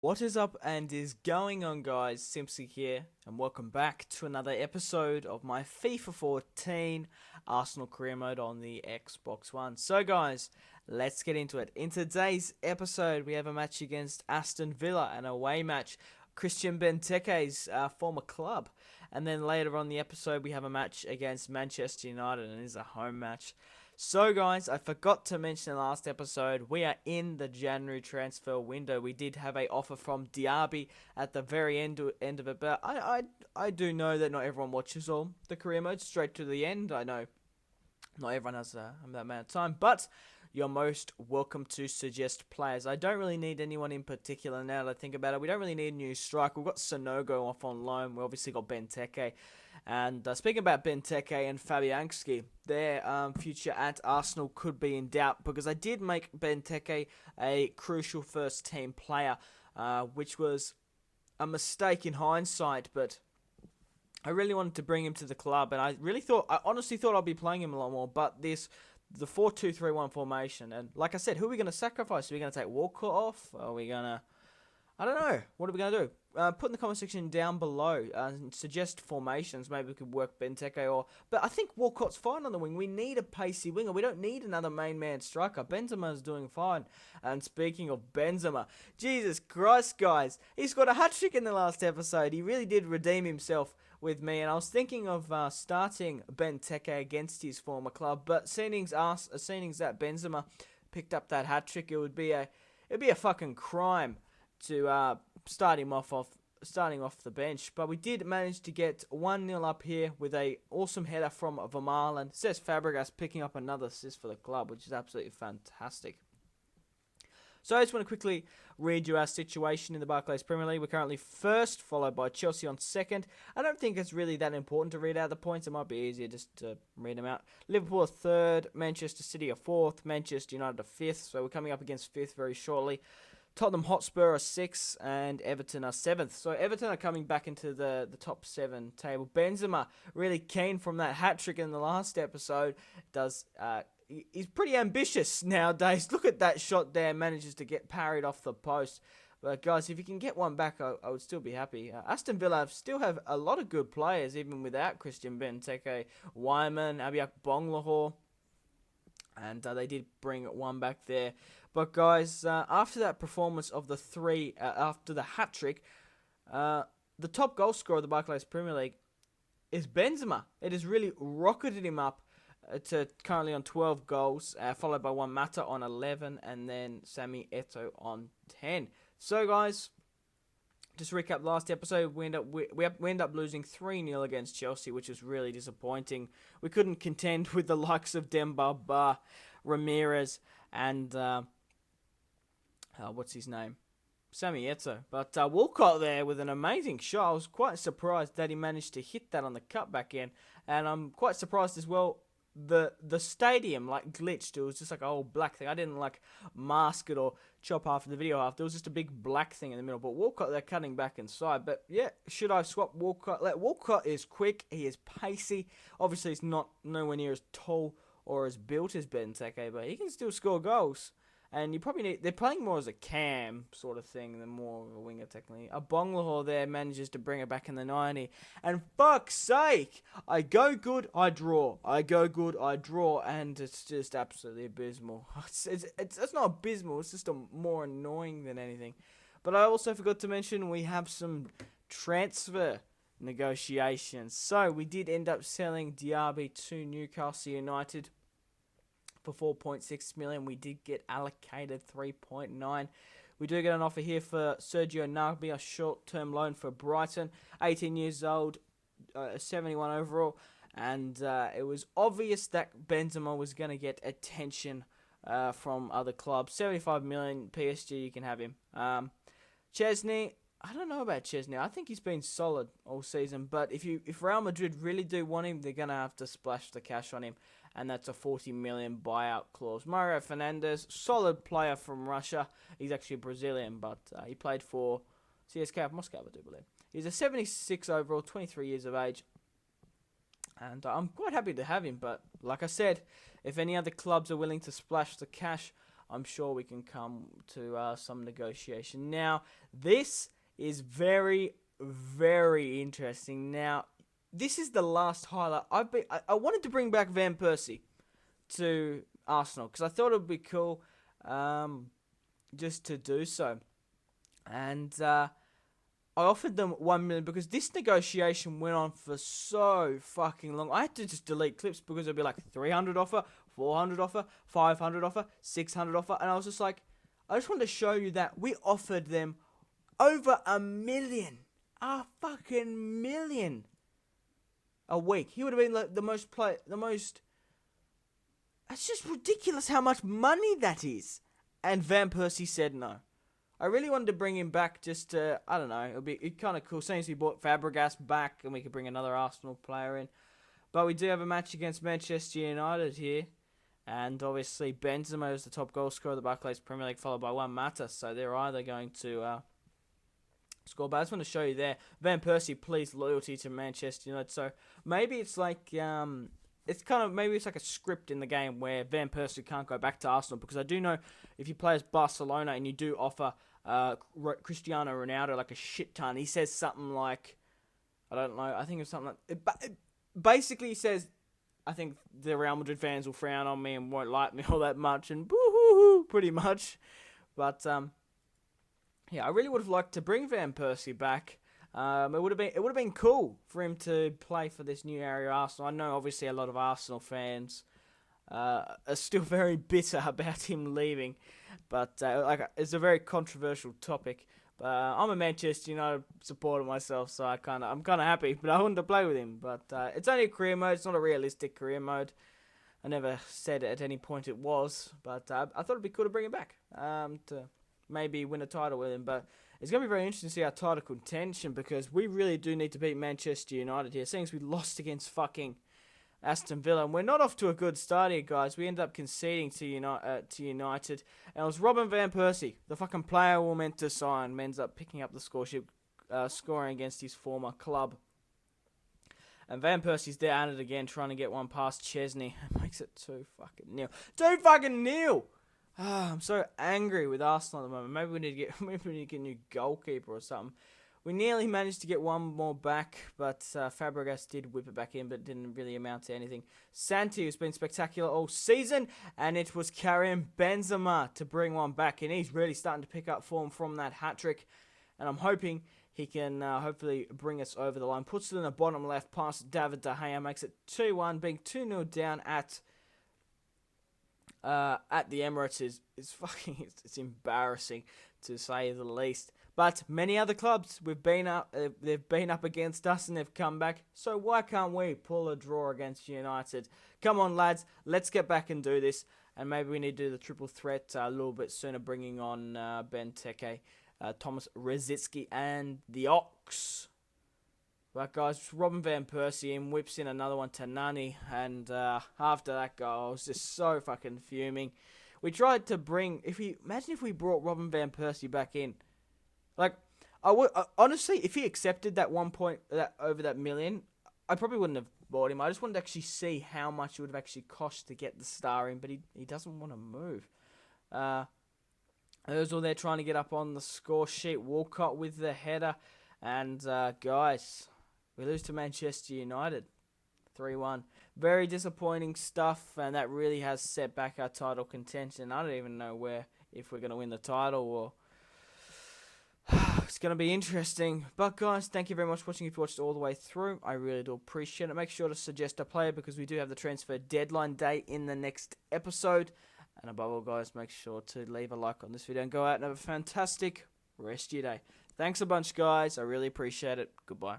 What is up and is going on, guys? Simpsy here, and welcome back to another episode of my FIFA 14 Arsenal career mode on the Xbox One. So, guys, let's get into it. In today's episode, we have a match against Aston Villa, an away match, Christian Benteke's former club. And then later on the episode, we have a match against Manchester United, and it is a home match. So, guys, I forgot to mention in the last episode, we are in the January transfer window. We did have a offer from Diaby at the very end of it, but I do know that not everyone watches all the career modes straight to the end. I know not everyone has that amount of time, but you're most welcome to suggest players. I don't really need anyone in particular now that I think about it. We don't really need a new striker. We've got Sonogo off on loan. We obviously got Benteke. And speaking about Benteke and Fabianski, their future at Arsenal could be in doubt because I did make Benteke a crucial first team player, which was a mistake in hindsight, but I really wanted to bring him to the club, and I honestly thought I'd be playing him a lot more, but the 4-2-3-1 formation, and like I said, who are we going to sacrifice? Are we going to take Walcott off? Are we going to, I don't know, what are we going to do? Put in the comment section down below and suggest formations. Maybe we could work Benteke but I think Walcott's fine on the wing. We need a pacey winger. We don't need another main man striker. Benzema's doing fine. And speaking of Benzema, Jesus Christ, guys, he scored a hat-trick in the last episode. He really did redeem himself with me, and I was thinking of starting Benteke against his former club, but seeing that Benzema picked up that hat-trick, it'd be a fucking crime to starting off the bench. But we did manage to get 1-0 up here with a awesome header from Vermaelen. Cesc Fabregas picking up another assist for the club, which is absolutely fantastic. So I just want to quickly read you our situation in the Barclays Premier League. We're currently first, followed by Chelsea on second. I don't think it's really that important to read out the points. It might be easier just to read them out. Liverpool are third, Manchester City are fourth, Manchester United are fifth. So we're coming up against fifth very shortly. Tottenham Hotspur are 6th and Everton are 7th. So Everton are coming back into the top 7 table. Benzema, really keen from that hat-trick in the last episode, he's pretty ambitious nowadays. Look at that shot there, manages to get parried off the post. But guys, if you can get one back, I would still be happy. Aston Villa still have a lot of good players, even without Christian Benteke, Wyman, Abiyak Bonglahor. And they did bring one back there. But guys, after that performance of after the hat-trick, the top goal scorer of the Barclays Premier League is Benzema. It has really rocketed him up to currently on 12 goals, followed by Juan Mata on 11, and then Sami Eto'o on 10. So guys, just to recap last episode, we end up losing 3-0 against Chelsea, which was really disappointing. We couldn't contend with the likes of Demba Ba, Ramirez, and what's his name? Sami Eto'o. But Walcott there with an amazing shot. I was quite surprised that he managed to hit that on the cutback end, and I'm quite surprised as well the stadium glitched. It was just like a whole black thing. I didn't mask it or chop half of the video half. There was just a big black thing in the middle. But Walcott, they're cutting back inside. But yeah, should I swap Walcott? Walcott is quick. He is pacey. Obviously, he's nowhere near as tall or as built as Benteke, but he can still score goals. And you probably they're playing more as a cam sort of thing than more of a winger technically. A Bonglahor there manages to bring it back in the 90. And fuck's sake, I go good, I draw. I go good, I draw. And it's just absolutely abysmal. It's not abysmal, it's just more annoying than anything. But I also forgot to mention we have some transfer negotiations. So we did end up selling Diaby to Newcastle United for 4.6 million. We did get allocated 3.9. We do get an offer here for Sergio Gnabry, a short-term loan for Brighton, 18 years old, 71 overall, and it was obvious that Benzema was going to get attention from other clubs. 75 million PSG, you can have him. Chesney, I don't know about Chesney. I think he's been solid all season, but if Real Madrid really do want him, they're going to have to splash the cash on him. And that's a 40 million buyout clause. Mario Fernandez, solid player from Russia. He's actually Brazilian, but he played for CSKA of Moscow, I do believe. He's a 76 overall, 23 years of age. And I'm quite happy to have him, but like I said, if any other clubs are willing to splash the cash, I'm sure we can come to some negotiation. Now, this is very, very interesting. Now, this is the last highlight. I wanted to bring back Van Persie to Arsenal because I thought it would be cool just to do so. And I offered them 1 million because this negotiation went on for so fucking long. I had to just delete clips because it'd be like 300 offer, 400 offer, 500 offer, 600 offer. And I was just like, I just wanted to show you that we offered them over $1 million. A fucking million a week. He would have been like the most. It's just ridiculous how much money that is. And Van Persie said no. I really wanted to bring him back just to, I don't know, it'd be kind of cool. Since we brought Fabregas back and we could bring another Arsenal player in. But we do have a match against Manchester United here. And obviously Benzema is the top goal scorer of the Barclays Premier League, followed by Juan Mata. So they're either going to score. But I just want to show you there. Van Persie pleads loyalty to Manchester United. So maybe it's like maybe it's like a script in the game where Van Persie can't go back to Arsenal, because I do know if you play as Barcelona and you do offer Cristiano Ronaldo like a shit ton, he says something like, I don't know, I think it's something like, basically he says, I think the Real Madrid fans will frown on me and won't like me all that much, and boo-hoo-hoo, pretty much. But yeah, I really would have liked to bring Van Persie back. It would have been cool for him to play for this new area Arsenal. I know obviously a lot of Arsenal fans are still very bitter about him leaving, but it's a very controversial topic. But I'm a Manchester United supporter myself, so I'm kind of happy. But I wanted to play with him. But it's only a career mode; it's not a realistic career mode. I never said at any point it was, but I thought it'd be cool to bring him back to maybe win a title with him. But it's going to be very interesting to see our title contention, because we really do need to beat Manchester United here, seeing as we lost against fucking Aston Villa. And we're not off to a good start here, guys. We ended up conceding to United. And it was Robin Van Persie, the fucking player we meant to sign, ends up picking up the scoring against his former club. And Van Persie's there at it again, trying to get one past Chesney. It makes it 2-0. 2-0! I'm so angry with Arsenal at the moment. Maybe we need to get a new goalkeeper or something. We nearly managed to get one more back, but Fabregas did whip it back in, but didn't really amount to anything. Santi, who's been spectacular all season, and it was Karim Benzema to bring one back, and he's really starting to pick up form from that hat-trick, and I'm hoping he can hopefully bring us over the line. Puts it in the bottom left, past David De Gea, makes it 2-1, being 2-0 down at the Emirates is fucking, it's embarrassing to say the least. But many other clubs they've been up against us and they've come back. So why can't we pull a draw against United? Come on, lads, let's get back and do this. And maybe we need to do the triple threat a little bit sooner, bringing on Benteke, Thomas Rosicky, and the Ox. But guys, Robin Van Persie in, whips in another one to Nani, and after that goal, I was just so fucking fuming. We tried to imagine if we brought Robin Van Persie back in. Like, honestly, if he accepted that over that million, I probably wouldn't have bought him. I just wanted to actually see how much it would have actually cost to get the star in, but he doesn't want to move. Those all there trying to get up on the score sheet. Walcott with the header, and guys, we lose to Manchester United, 3-1. Very disappointing stuff, and that really has set back our title contention. I don't even know if we're going to win the title, or it's going to be interesting. But guys, thank you very much for watching. If you watched all the way through, I really do appreciate it. Make sure to suggest a player, because we do have the transfer deadline day in the next episode. And above all, guys, make sure to leave a like on this video and go out and have a fantastic rest of your day. Thanks a bunch, guys. I really appreciate it. Goodbye.